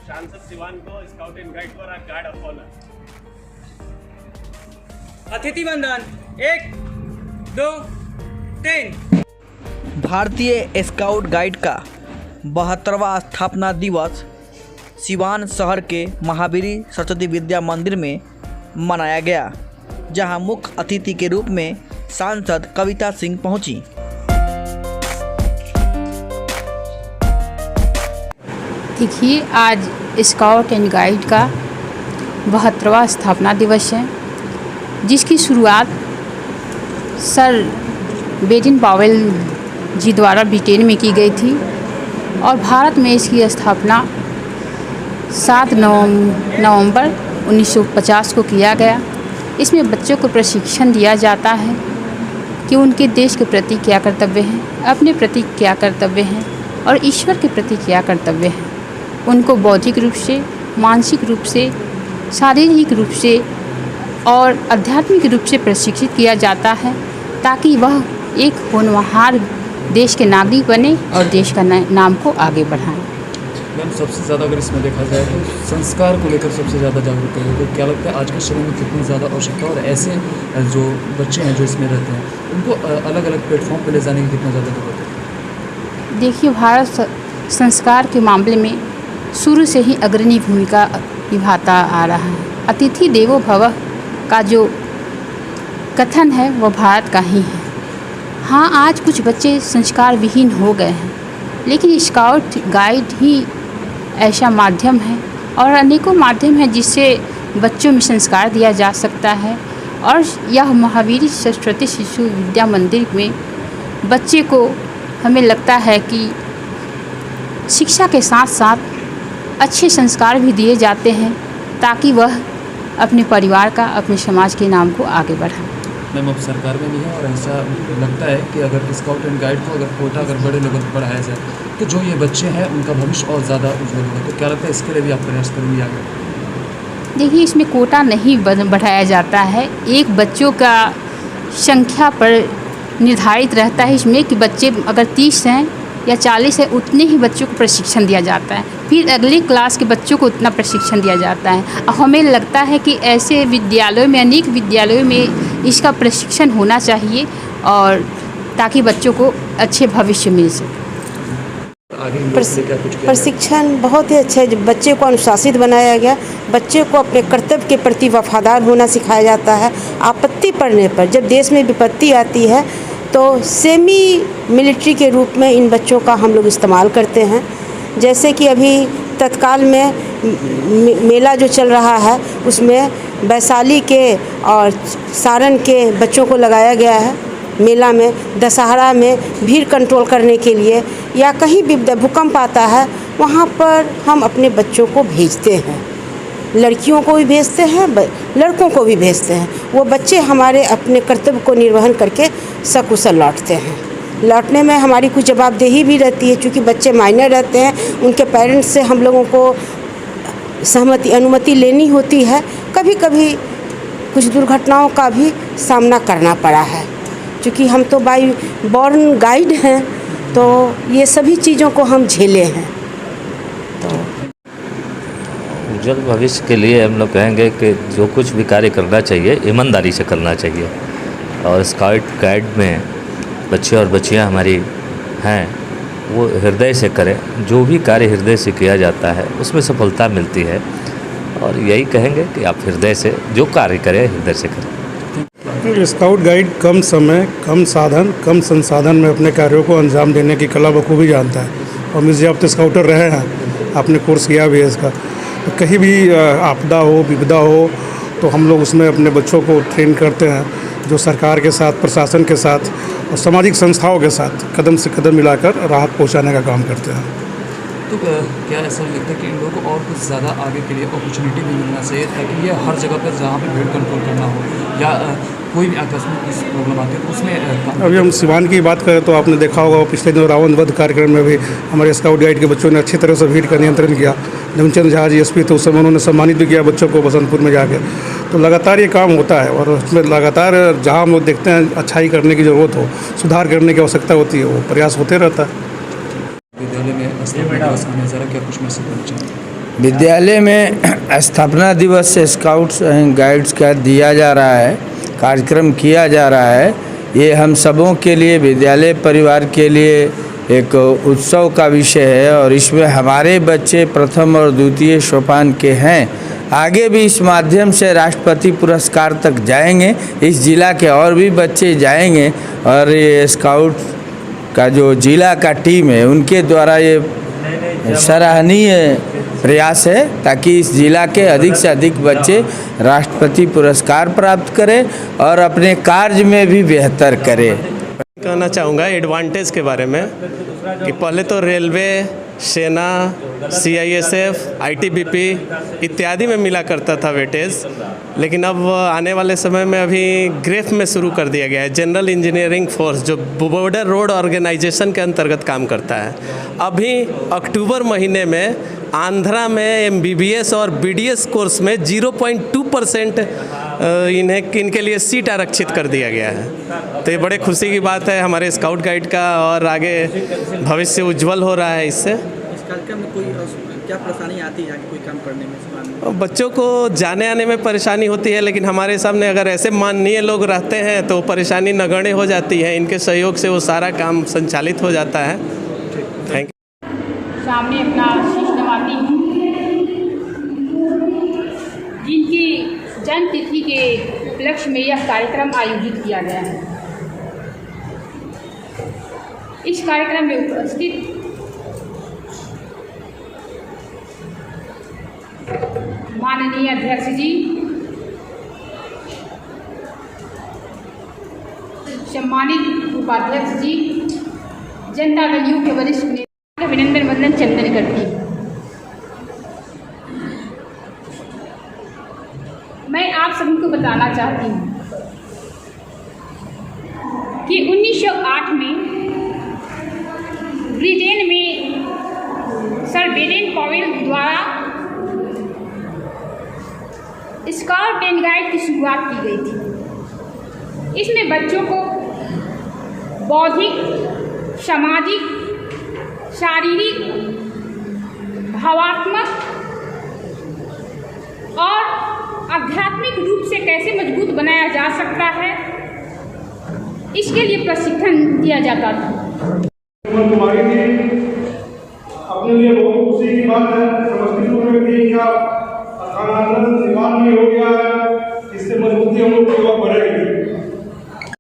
सांसद सिवान को scout and guide पर गार्ड ऑफ ऑनर। अतिथि वंदन 1 2 3। भारतीय स्काउट गाइड का 72वां स्थापना दिवस सिवान शहर के महावीरी सरस्वती विद्या मंदिर में मनाया गया, जहां मुख्य अतिथि के रूप में सांसद कविता सिंह पहुंची। देखिए, आज स्काउट एंड गाइड का 72वां स्थापना दिवस है, जिसकी शुरुआत सर बेडिन पावेल जी द्वारा ब्रिटेन में की गई थी और भारत में इसकी स्थापना 7 नवंबर 1950 को किया गया। इसमें बच्चों को प्रशिक्षण दिया जाता है कि उनके देश के प्रति क्या कर्तव्य हैं, अपने प्रति क्या कर्तव्य हैं और ईश्वर के प्रति क्या कर्तव्य हैं। उनको बौद्धिक रूप से, मानसिक रूप से, शारीरिक रूप से और आध्यात्मिक रूप से प्रशिक्षित किया जाता है, ताकि वह एक होनहार देश के नागरिक बने और देश का नाम को आगे बढ़ाएं। मैम, सबसे ज़्यादा अगर इसमें देखा जाए तो संस्कार को लेकर सबसे ज़्यादा जागरूकता है, तो क्या लगता है आज के समय में कितनी ज़्यादा आवश्यकता और ऐसे जो बच्चे हैं जो इसमें रहते हैं उनको अलग अलग प्लेटफॉर्म पर ले जाने की कितना ज़्यादा जरूरत है? देखिए, भारत संस्कार के मामले में शुरू से ही अग्रणी भूमिका निभाता आ रहा है। अतिथि देवो भवः का जो कथन है वो भारत का ही है। हाँ, आज कुछ बच्चे संस्कार विहीन हो गए हैं, लेकिन स्काउट गाइड ही ऐसा माध्यम है और अनेकों माध्यम है जिससे बच्चों में संस्कार दिया जा सकता है। और यह महावीरी सरस्वती शिशु विद्या मंदिर में बच्चे को हमें लगता है कि शिक्षा के साथ साथ अच्छे संस्कार भी दिए जाते हैं, ताकि वह अपने परिवार का, अपने समाज के नाम को आगे बढ़ाए। मैम, अब सरकार में भी है और ऐसा लगता है कि अगर स्काउट एंड गाइड को अगर कोटा अगर बड़े लेवल पर बढ़ाया जाए तो जो ये बच्चे हैं उनका भविष्य और ज़्यादा उज्जवल होगा, तो क्या लगता है इसके लिए भी आप प्रयास करेंगे आगे? देखिए, इसमें कोटा नहीं बढ़ाया जाता है, एक बच्चों का संख्या पर निर्धारित रहता है इसमें कि बच्चे अगर 30 हैं या 40 है उतने ही बच्चों को प्रशिक्षण दिया जाता है, फिर अगली क्लास के बच्चों को उतना प्रशिक्षण दिया जाता है। हमें लगता है कि ऐसे विद्यालयों में, अनेक विद्यालयों में इसका प्रशिक्षण होना चाहिए और ताकि बच्चों को अच्छे भविष्य मिल सके। प्रशिक्षण बहुत ही अच्छा है, जब बच्चे को अनुशासित बनाया गया, बच्चे को अपने कर्तव्य के प्रति वफादार होना सिखाया जाता है। आपत्ति पड़ने पर, जब देश में विपत्ति आती है तो सेमी मिलिट्री के रूप में इन बच्चों का हम लोग इस्तेमाल करते हैं। जैसे कि अभी तत्काल में मेला जो चल रहा है उसमें वैशाली के और सारण के बच्चों को लगाया गया है मेला में। दशहरा में भीड़ कंट्रोल करने के लिए या कहीं भी भूकंप आता है वहाँ पर हम अपने बच्चों को भेजते हैं, लड़कियों को भी भेजते हैं, लड़कों को भी भेजते हैं। वो बच्चे हमारे अपने कर्तव्य को निर्वहन करके सकुशल लौटते हैं। लौटने में हमारी कुछ जवाबदेही भी रहती है, क्योंकि बच्चे माइनर रहते हैं, उनके पेरेंट्स से हम लोगों को अनुमति लेनी होती है। कभी कभी कुछ दुर्घटनाओं का भी सामना करना पड़ा है, क्योंकि हम तो बाय बॉर्न गाइड हैं, तो ये सभी चीज़ों को हम झेले हैं। तो उज्जवल भविष्य के लिए हम लोग कहेंगे कि जो कुछ भी कार्य करना चाहिए ईमानदारी से करना चाहिए, और स्काउट गाइड में बच्चे और बच्चियां हमारी हैं वो हृदय से करें। जो भी कार्य हृदय से किया जाता है उसमें सफलता मिलती है, और यही कहेंगे कि आप हृदय से जो कार्य करें हृदय से करें। स्काउट गाइड कम समय, कम साधन, कम संसाधन में अपने कार्यों को अंजाम देने की कला बखूबी जानता है। और मुझे आप तो स्काउटर रहे हैं, आपने कोर्स किया भी है इसका, तो कहीं भी आपदा हो, विपदा हो, तो हम लोग उसमें अपने बच्चों को ट्रेन करते हैं, जो सरकार के साथ, प्रशासन के साथ और सामाजिक संस्थाओं के साथ कदम से कदम मिलाकर राहत पहुंचाने का काम करते हैं। तो क्या ऐसा लगता है कि इन लोगों को और कुछ ज़्यादा आगे के लिए अपॉर्चुनिटी भी मिलना चाहिए, ताकि ये हर जगह पर जहाँ पे भीड़ कंट्रोल करना हो या कोई भी आकस्मिक प्रॉब्लम आती है तो उसमें अभी हम सिवान की बात करें तो आपने देखा होगा पिछले दिनों रावण वध कार्यक्रम में भी हमारे स्काउट गाइड के बच्चों ने अच्छी तरह से भीड़ का नियंत्रण किया। धर्मचंद झा जी एसपी थे, उस समय उन्होंने सम्मानित भी किया बच्चों को बसंतपुर में जाकर। तो लगातार ये काम होता है, और उसमें लगातार जहाँ हम देखते हैं अच्छाई करने की ज़रूरत हो, सुधार करने की आवश्यकता होती है, वो प्रयास होते रहता है। विद्यालय में स्थापना दिवस मनाया जा रहा है, क्या कुछ मैसेज देना चाहिए? विद्यालय में स्थापना दिवस स्काउट्स एंड गाइड्स का दिया जा रहा है, कार्यक्रम किया जा रहा है। ये हम सबों के लिए, विद्यालय परिवार के लिए एक उत्सव का विषय है और इसमें हमारे बच्चे प्रथम और द्वितीय सोपान के हैं। आगे भी इस माध्यम से राष्ट्रपति पुरस्कार तक जाएंगे। इस जिला के और भी बच्चे जाएंगे और ये स्काउट का जो जिला का टीम है उनके द्वारा ये सराहनीय प्रयास है ताकि इस जिला के अधिक से अधिक बच्चे राष्ट्रपति पुरस्कार प्राप्त करें और अपने कार्य में भी बेहतर करें। कहना चाहूँगा एडवांटेज के बारे में कि पहले तो रेलवे, सेना, CISF, ITBP इत्यादि में मिला करता था वेटेज, लेकिन अब आने वाले समय में अभी ग्रेफ में शुरू कर दिया गया है। जनरल इंजीनियरिंग फोर्स जो बॉर्डर रोड ऑर्गेनाइजेशन के अंतर्गत काम करता है, अभी अक्टूबर महीने में आंध्रा में MBBS और BDS कोर्स में 0.2% इनके लिए सीट आरक्षित कर दिया गया है। तो ये बड़े खुशी की बात है हमारे स्काउट गाइड का और आगे भविष्य उज्जवल हो रहा है इससे। इस कार्यक्रम में कोई क्या परेशानी आती है कोई काम करने में? बच्चों को जाने आने में परेशानी होती है, लेकिन हमारे सामने अगर ऐसे माननीय लोग रहते हैं तो परेशानी नगण्य हो जाती है। इनके सहयोग से वो सारा काम संचालित हो जाता है। Thank you. सामने अपना शीश नवाती हूँ जिनकी जन्म तिथि के उपलक्ष्य में यह कार्यक्रम आयोजित किया गया है। इस कार्यक्रम में उपस्थित माननीय अध्यक्ष जी, सम्मानित उपाध्यक्ष जी, जनता दल यू के वरिष्ठ नेता अभिनंदन वंदन चंदन करती हूँ। मैं आप सभी को बताना चाहती हूँ कि 1908 में ब्रिटेन में सर बेडेन पॉवेल द्वारा स्काउट एंड गाइड की शुरुआत की गई थी। इसमें बच्चों को बौद्धिक, सामाजिक, शारीरिक, भावात्मक और आध्यात्मिक रूप से कैसे मजबूत बनाया जा सकता है, इसके लिए प्रशिक्षण दिया जाता था। कुमारी जी अपने लिए बहुत खुशी की बात है। समस्तीपुर में भी इनका स्थानांतरण सिवान में हो गया,